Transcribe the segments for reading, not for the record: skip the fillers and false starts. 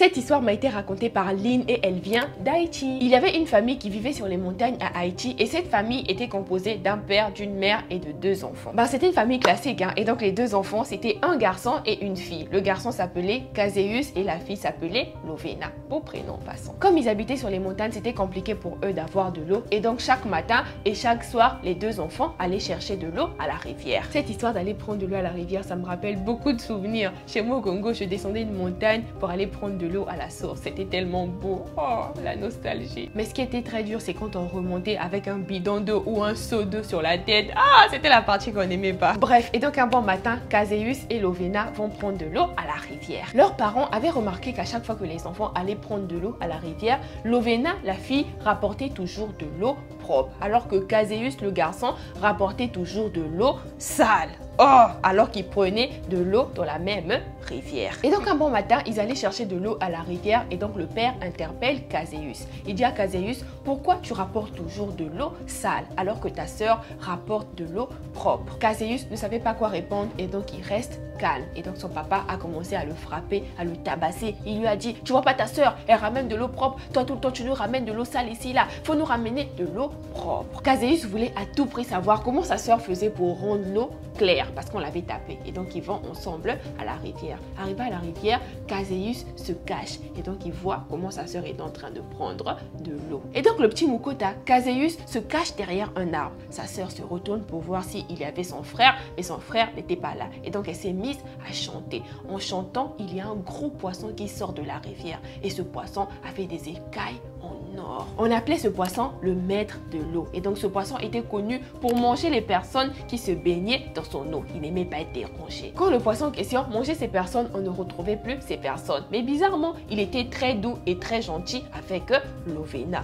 Cette histoire m'a été racontée par Lynn et elle vient d'Haïti. Il y avait une famille qui vivait sur les montagnes à Haïti et cette famille était composée d'un père, d'une mère et de 2 enfants. C'était une famille classique et donc les 2 enfants c'était un garçon et une fille. Le garçon s'appelait Caséus et la fille s'appelait Lovena. Beau prénom en passant. Comme ils habitaient sur les montagnes, c'était compliqué pour eux d'avoir de l'eau et donc chaque matin et chaque soir, les 2 enfants allaient chercher de l'eau à la rivière. Cette histoire d'aller prendre de l'eau à la rivière, ça me rappelle beaucoup de souvenirs. Chez moi au Congo, je descendais une montagne pour aller prendre de l'eau à la source. C'était tellement beau. Oh, la nostalgie. Mais ce qui était très dur, c'est quand on remontait avec un bidon d'eau ou un seau d'eau sur la tête. Ah, c'était la partie qu'on n'aimait pas. Bref, et donc un bon matin, Caséus et Lovena vont prendre de l'eau à la rivière. Leurs parents avaient remarqué qu'à chaque fois que les enfants allaient prendre de l'eau à la rivière, Lovena, la fille, rapportait toujours de l'eau propre, alors que Caséus, le garçon, rapportait toujours de l'eau sale. Oh, alors qu'ils prenaient de l'eau dans la même rivière. Et donc un bon matin, ils allaient chercher de l'eau à la rivière et donc le père interpelle Caséus. Il dit à Caséus, pourquoi tu rapportes toujours de l'eau sale alors que ta sœur rapporte de l'eau propre? Caséus ne savait pas quoi répondre et donc il reste calme. Et donc son papa a commencé à le frapper, à le tabasser. Il lui a dit, tu vois pas ta sœur, elle ramène de l'eau propre. Toi tout le temps tu nous ramènes de l'eau sale ici là. Faut nous ramener de l'eau propre. Caséus voulait à tout prix savoir comment sa sœur faisait pour rendre l'eau claire parce qu'on l'avait tapé. Et donc ils vont ensemble à la rivière. Arrivé à la rivière, Caséus se cache et donc il voit comment sa sœur est en train de prendre de l'eau. Et donc le petit Mukota, Caséus se cache derrière un arbre. Sa sœur se retourne pour voir s'il y avait son frère, mais son frère n'était pas là. Et donc elle s'est mise à chanter. En chantant, il y a un gros poisson qui sort de la rivière et ce poisson avait des écailles en or. On appelait ce poisson le maître de l'eau. Et donc ce poisson était connu pour manger les personnes qui se baignaient dans son eau. Il n'aimait pas être dérangé. Quand le poisson en question mangeait ces personnes, on ne retrouvait plus ces personnes. Mais bizarrement, il était très doux et très gentil avec Lovena.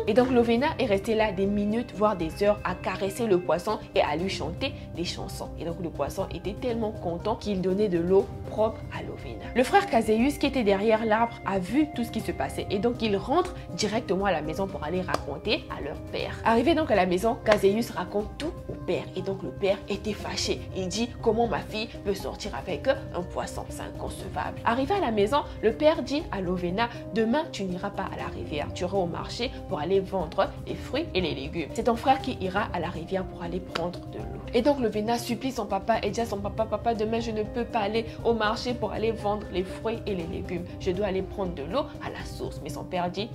Et donc Lovena est restée là des minutes, voire des heures à caresser le poisson et à lui chanter des chansons. Et donc le poisson était tellement content qu'il donnait de l'eau propre à Lovena. Le frère Caséus qui était derrière l'arbre a vu tout ce qui se passait et donc il rentre directement à la maison pour aller raconter à leur père. Arrivé donc à la maison, Caséus raconte tout au père et donc le père était fâché. Il dit comment ma fille peut sortir avec un poisson, c'est inconcevable. Arrivé à la maison, le père dit à Lovena, demain tu n'iras pas à la rivière, tu iras au marché pour aller vendre les fruits et les légumes. C'est ton frère qui ira à la rivière pour aller prendre de l'eau. Et donc Lovena supplie son papa et dit à son papa, papa demain je ne peux pas aller au marché pour aller vendre les fruits et les légumes. Je dois aller prendre de l'eau à la source. Mais son père dit,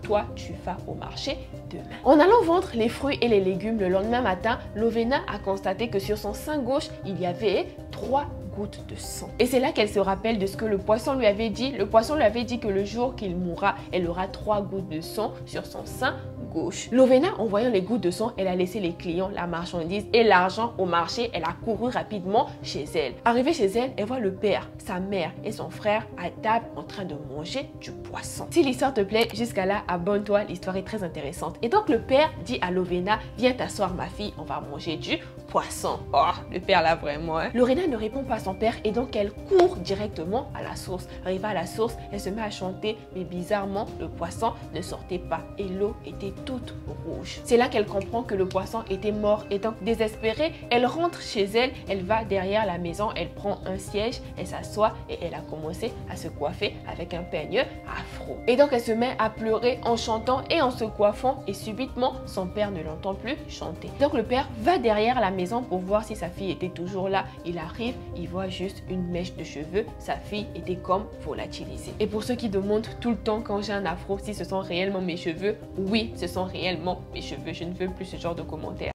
toi, tu vas au marché demain. En allant vendre les fruits et les légumes le lendemain matin, Lovena a constaté que sur son sein gauche, il y avait 3 gouttes de sang. Et c'est là qu'elle se rappelle de ce que le poisson lui avait dit. Le poisson lui avait dit que le jour qu'il mourra, elle aura 3 gouttes de sang sur son sein gauche. Lovena, en voyant les gouttes de sang, elle a laissé les clients, la marchandise et l'argent au marché. Elle a couru rapidement chez elle. Arrivée chez elle, elle voit le père, sa mère et son frère à table en train de manger du poisson. Si l'histoire te plaît, jusqu'à là, abonne-toi, l'histoire est très intéressante. Et donc le père dit à Lovena, viens t'asseoir ma fille, on va manger du poisson. Oh, le père là vraiment. Lovena ne répond pas à son père et donc elle court directement à la source. Arrivée à la source, elle se met à chanter, mais bizarrement, le poisson ne sortait pas et l'eau était toute rouge. C'est là qu'elle comprend que le poisson était mort et donc désespérée, elle rentre chez elle, elle va derrière la maison, elle prend un siège, elle s'assoit et elle a commencé à se coiffer avec un peigne afro. Et donc elle se met à pleurer en chantant et en se coiffant et subitement son père ne l'entend plus chanter. Donc le père va derrière la maison pour voir si sa fille était toujours là. Il arrive, il voit juste une mèche de cheveux, sa fille était comme volatilisée. Et pour ceux qui demandent tout le temps quand j'ai un afro si ce sont réellement mes cheveux, oui, ce sont réellement mes cheveux. Je ne veux plus ce genre de commentaires.